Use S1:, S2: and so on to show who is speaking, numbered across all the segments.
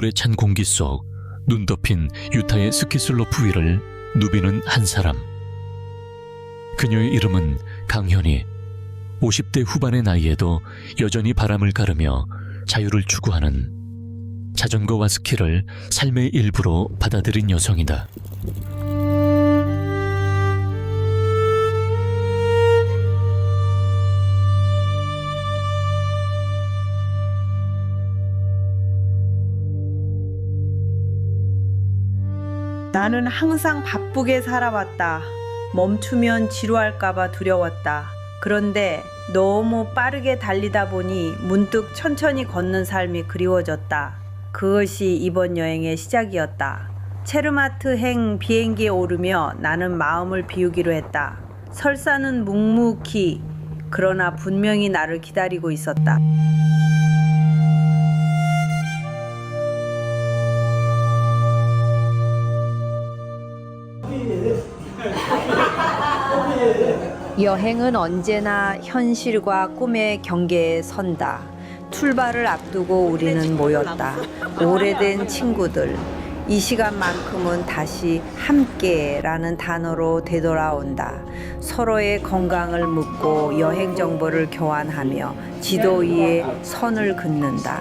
S1: 겨울에 찬 공기 속 눈 덮인 유타의 스키슬로프 위를 누비는 한 사람. 그녀의 이름은 강현희. 50대 후반의 나이에도 여전히 바람을 가르며 자유를 추구하는, 자전거와 스키를 삶의 일부로 받아들인 여성이다.
S2: 나는 항상 바쁘게 살아왔다. 멈추면 지루할까봐 두려웠다. 그런데 너무 빠르게 달리다 보니 문득 천천히 걷는 삶이 그리워졌다. 그것이 이번 여행의 시작이었다. 체르마트행 비행기에 오르며 나는 마음을 비우기로 했다. 설사는 묵묵히, 그러나 분명히 나를 기다리고 있었다. 여행은 언제나 현실과 꿈의 경계에 선다. 출발을 앞두고 우리는 모였다. 오래된 친구들. 이 시간만큼은 다시 함께라는 단어로 되돌아온다. 서로의 건강을 묻고 여행 정보를 교환하며 지도 위에 선을 긋는다.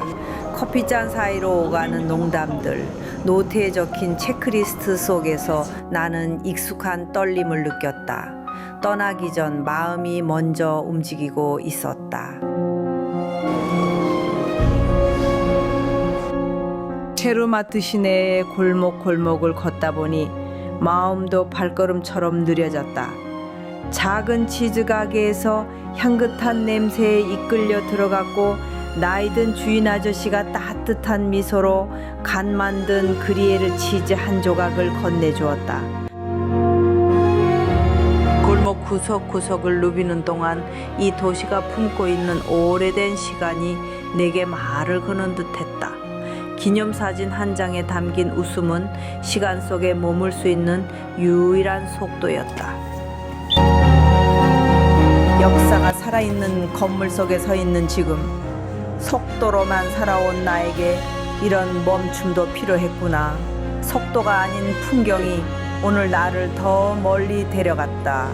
S2: 커피잔 사이로 오가는 농담들, 노트에 적힌 체크리스트 속에서 나는 익숙한 떨림을 느꼈다. 떠나기 전 마음이 먼저 움직이고 있었다. 체르마트 시내의 골목골목을 걷다 보니 마음도 발걸음처럼 느려졌다. 작은 치즈 가게에서 향긋한 냄새에 이끌려 들어갔고 나이든 주인 아저씨가 따뜻한 미소로 간 만든 그리에르 치즈 한 조각을 건네주었다. 골목 구석구석을 누비는 동안 이 도시가 품고 있는 오래된 시간이 내게 말을 거는 듯했다. 기념사진 한 장에 담긴 웃음은 시간 속에 머물 수 있는 유일한 속도였다. 역사가 살아있는 건물 속에 서 있는 지금, 속도로만 살아온 나에게 이런 멈춤도 필요했구나. 속도가 아닌 풍경이 오늘 나를 더 멀리 데려갔다.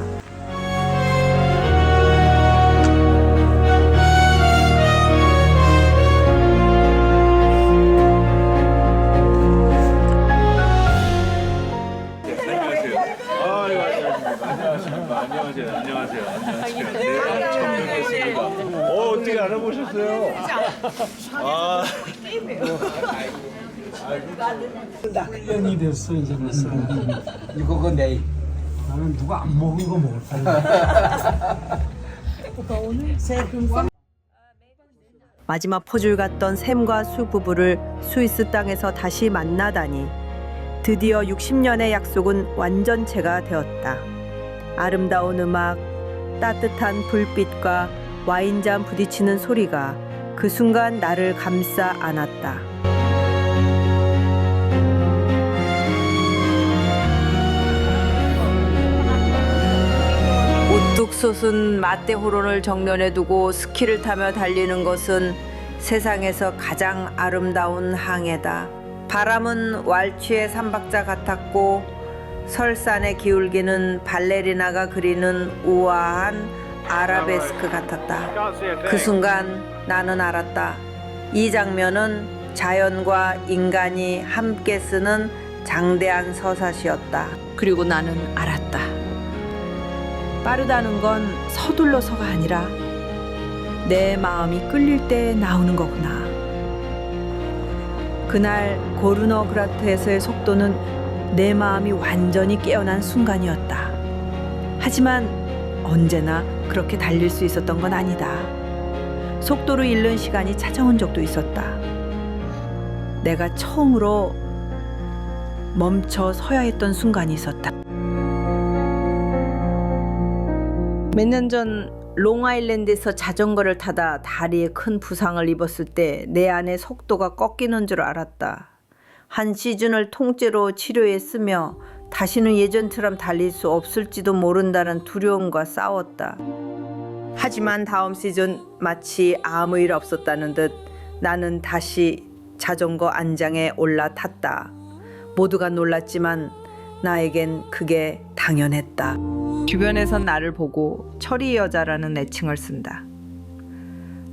S3: 안녕하세요. 네, 처음 뵙겠습니다. 어떻게 알아보셨어요?
S4: 딱 1년이 됐어 이제 벌써. 이거가 내일. 나는 누가 안 먹은 거 먹을 거야.
S2: 마지막 포줄 같던 샘과 수 부부를 스위스 땅에서 다시 만나다니 드디어 60년의 약속은 완전체가 되었다. 아름다운 음악, 따뜻한 불빛과 와인잔 부딪히는 소리가 그 순간 나를 감싸 안았다. 우뚝 솟은 마테호론을 정면에 두고 스키를 타며 달리는 것은 세상에서 가장 아름다운 항해다. 바람은 왈츠의 삼박자 같았고 설산의 기울기는 발레리나가 그리는 우아한 아라베스크 같았다. 그 순간 나는 알았다. 이 장면은 자연과 인간이 함께 쓰는 장대한 서사시였다. 그리고 나는 알았다. 빠르다는 건 서둘러서가 아니라 내 마음이 끌릴 때 나오는 거구나. 그날 고르너 그라트에서의 속도는 내 마음이 완전히 깨어난 순간이었다. 하지만 언제나 그렇게 달릴 수 있었던 건 아니다. 속도를 잃는 시간이 찾아온 적도 있었다. 내가 처음으로 멈춰 서야 했던 순간이 있었다. 몇 년 전 롱아일랜드에서 자전거를 타다 다리에 큰 부상을 입었을 때 내 안에 속도가 꺾이는 줄 알았다. 한 시즌을 통째로 치료했으며 다시는 예전처럼 달릴 수 없을지도 모른다는 두려움과 싸웠다. 하지만 다음 시즌 마치 아무 일 없었다는 듯 나는 다시 자전거 안장에 올라탔다. 모두가 놀랐지만 나에겐 그게 당연했다. 주변에선 나를 보고 철이 여자라는 애칭을 쓴다.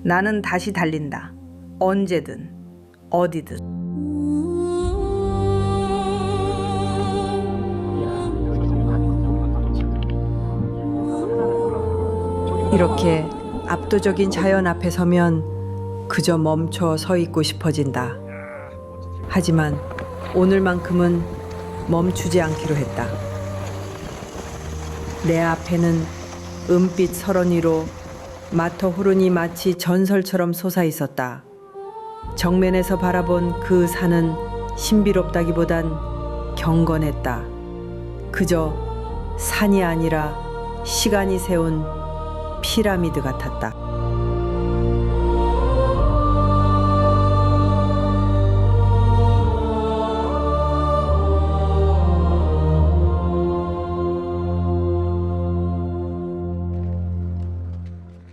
S2: 나는 다시 달린다. 언제든 어디든. 이렇게 압도적인 자연 앞에 서면 그저 멈춰 서 있고 싶어진다. 하지만 오늘만큼은 멈추지 않기로 했다. 내 앞에는 은빛 설원 위로 마터호른이 마치 전설처럼 솟아 있었다. 정면에서 바라본 그 산은 신비롭다기보단 경건했다. 그저 산이 아니라 시간이 세운 피라미드 같았다.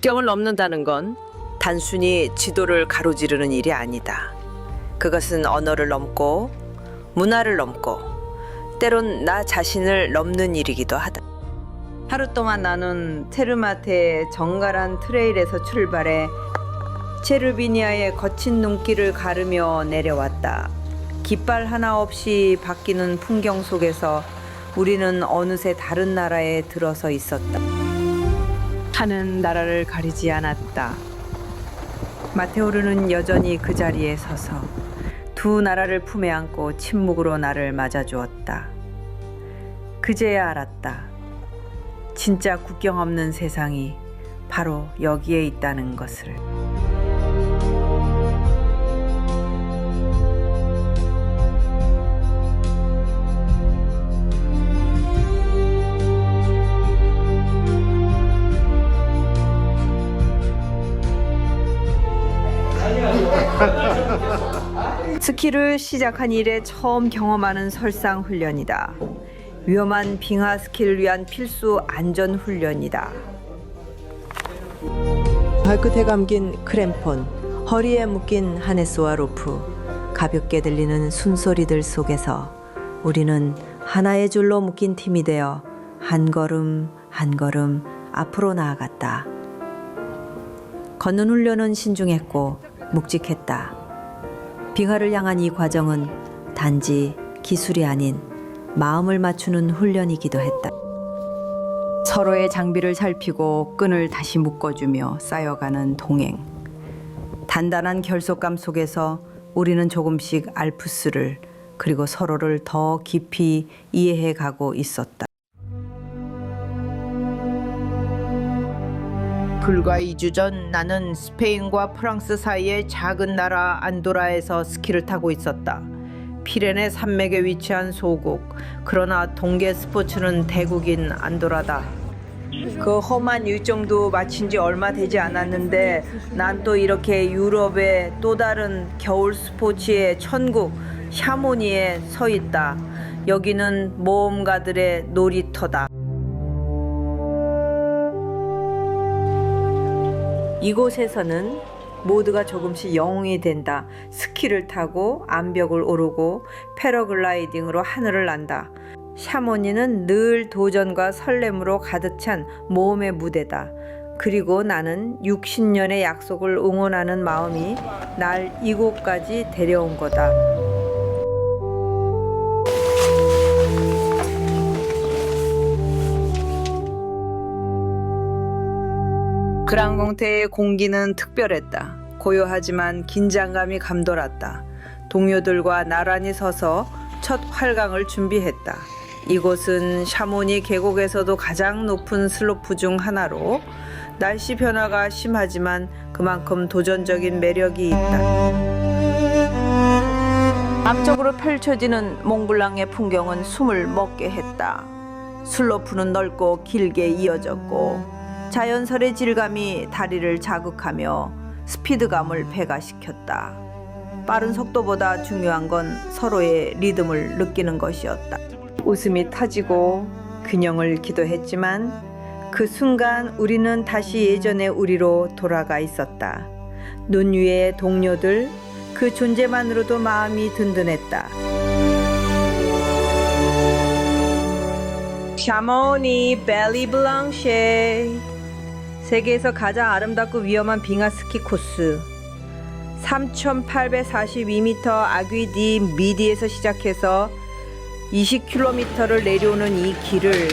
S2: 국경을 넘는다는 건 단순히 지도를 가로지르는 일이 아니다. 그것은 언어를 넘고 문화를 넘고 때론 나 자신을 넘는 일이기도 하다. 하루 동안 나는 테르마테의 정갈한 트레일에서 출발해 체르비니아의 거친 눈길을 가르며 내려왔다. 깃발 하나 없이 바뀌는 풍경 속에서 우리는 어느새 다른 나라에 들어서 있었다. 하는 나라를 가리지 않았다. 마테오르는 여전히 그 자리에 서서 두 나라를 품에 안고 침묵으로 나를 맞아주었다. 그제야 알았다. 진짜 국경 없는 세상이 바로 여기에 있다는 것을. 스키를 시작한 이래 처음 경험하는 설상 훈련이다. 위험한 빙하 스키를 위한 필수 안전 훈련이다. 발끝에 감긴 크램폰, 허리에 묶인 하네스와 로프, 가볍게 들리는 숨소리들 속에서 우리는 하나의 줄로 묶인 팀이 되어 한 걸음 한 걸음 앞으로 나아갔다. 걷는 훈련은 신중했고 묵직했다. 빙하를 향한 이 과정은 단지 기술이 아닌 마음을 맞추는 훈련이기도 했다. 서로의 장비를 살피고 끈을 다시 묶어주며 쌓여가는 동행. 단단한 결속감 속에서 우리는 조금씩 알프스를 그리고 서로를 더 깊이 이해해가고 있었다. 불과 2주 전 나는 스페인과 프랑스 사이의 작은 나라 안도라에서 스키를 타고 있었다. 피레네 산맥에 위치한 소국, 그러나 동계 스포츠는 대국인 안도라다. 그 험한 일정도 마친 지 얼마 되지 않았는데 난 또 이렇게 유럽의 또 다른 겨울 스포츠의 천국 샤모니에 서 있다. 여기는 모험가들의 놀이터다. 이곳에서는 모두가 조금씩 영웅이 된다. 스키를 타고 암벽을 오르고 패러글라이딩으로 하늘을 난다. 샤모니는 늘 도전과 설렘으로 가득 찬 모험의 무대다. 그리고 나는 60년의 약속을 응원하는 마음이 날 이곳까지 데려온 거다. 그랑공테의 공기는 특별했다. 고요하지만 긴장감이 감돌았다. 동료들과 나란히 서서 첫 활강을 준비했다. 이곳은 샤모니 계곡에서도 가장 높은 슬로프 중 하나로 날씨 변화가 심하지만 그만큼 도전적인 매력이 있다. 앞쪽으로 펼쳐지는 몽블랑의 풍경은 숨을 먹게 했다. 슬로프는 넓고 길게 이어졌고 자연설의 질감이 다리를 자극하며 스피드감을 배가시켰다. 빠른 속도보다 중요한 건 서로의 리듬을 느끼는 것이었다. 웃음이 터지고 균형을 기도했지만 그 순간 우리는 다시 예전의 우리로 돌아가 있었다. 눈 위의 동료들, 그 존재만으로도 마음이 든든했다. 샤모니 벨리 블랑쉐, 세계에서 가장 아름답고 위험한 빙하 스키 코스. 3,842m 아귀디 미디에서 시작해서 20km를 내려오는 이 길을,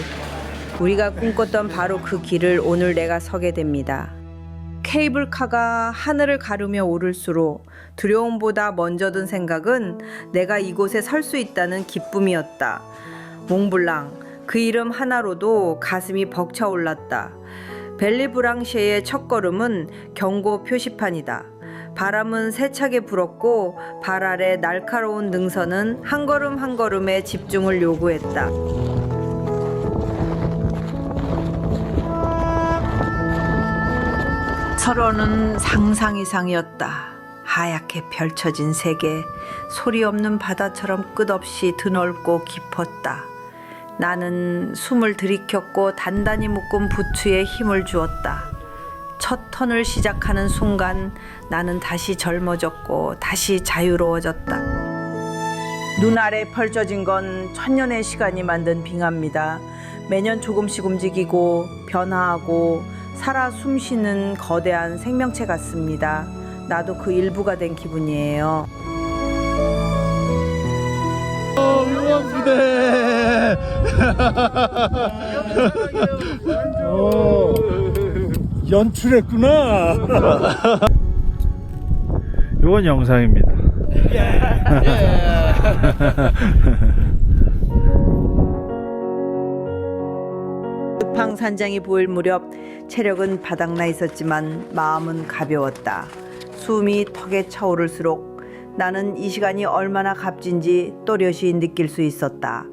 S2: 우리가 꿈꿨던 바로 그 길을 오늘 내가 서게 됩니다. 케이블카가 하늘을 가르며 오를수록 두려움보다 먼저 든 생각은 내가 이곳에 설 수 있다는 기쁨이었다. 몽블랑, 그 이름 하나로도 가슴이 벅차올랐다. 벨리브랑쉐의 첫걸음은 경고 표시판이다. 바람은 세차게 불었고 발 아래 날카로운 능선은 한 걸음 한 걸음에 집중을 요구했다. 서로는 상상 이상이었다. 하얗게 펼쳐진 세계, 소리 없는 바다처럼 끝없이 드넓고 깊었다. 나는 숨을 들이켰고 단단히 묶은 부츠에 힘을 주었다. 첫 턴을 시작하는 순간 나는 다시 젊어졌고 다시 자유로워졌다. 눈 아래 펼쳐진 건 천년의 시간이 만든 빙하입니다. 매년 조금씩 움직이고 변화하고 살아 숨쉬는 거대한 생명체 같습니다. 나도 그 일부가 된 기분이에요.
S5: 연출했구나. 이건 영상입니다.
S2: 읍항산장이 보일 무렵 체력은 바닥나 있었지만 마음은 가벼웠다. 숨이 턱에 차오를수록 나는 이 시간이 얼마나 값진지 또렷이 느낄 수 있었다.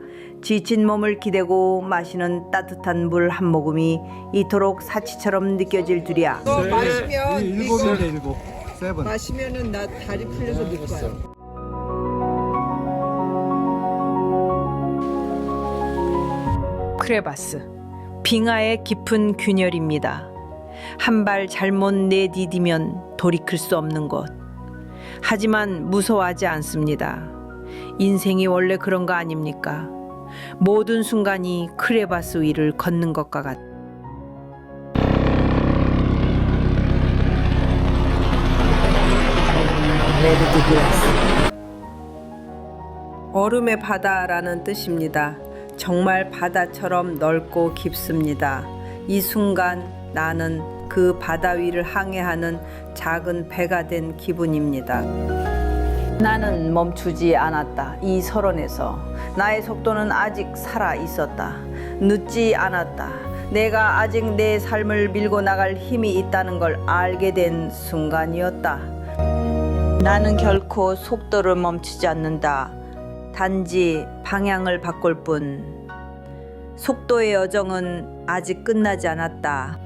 S2: 지친 몸을 기대고 마시는 따뜻한 물 한 모금이 이토록 사치처럼 느껴질 줄이야.
S6: 마시면
S5: 일곱인데 일곱. 세븐.
S6: 마시면은 나 다리 풀려서 못 가요.
S2: 크레바스, 빙하의 깊은 균열입니다. 한 발 잘못 내디디면 돌이킬 수 없는 곳. 하지만 무서워하지 않습니다. 인생이 원래 그런 거 아닙니까? 모든 순간이 크레바스 위를 걷는 것과 같다. 얼음의 바다라는 뜻입니다. 정말 바다처럼 넓고 깊습니다. 이 순간 나는 그 바다 위를 항해하는 작은 배가 된 기분입니다. 나는 멈추지 않았다. 이 설원에서 나의 속도는 아직 살아 있었다. 늦지 않았다. 내가 아직 내 삶을 밀고 나갈 힘이 있다는 걸 알게 된 순간이었다. 나는 결코 속도를 멈추지 않는다. 단지 방향을 바꿀 뿐. 속도의 여정은 아직 끝나지 않았다.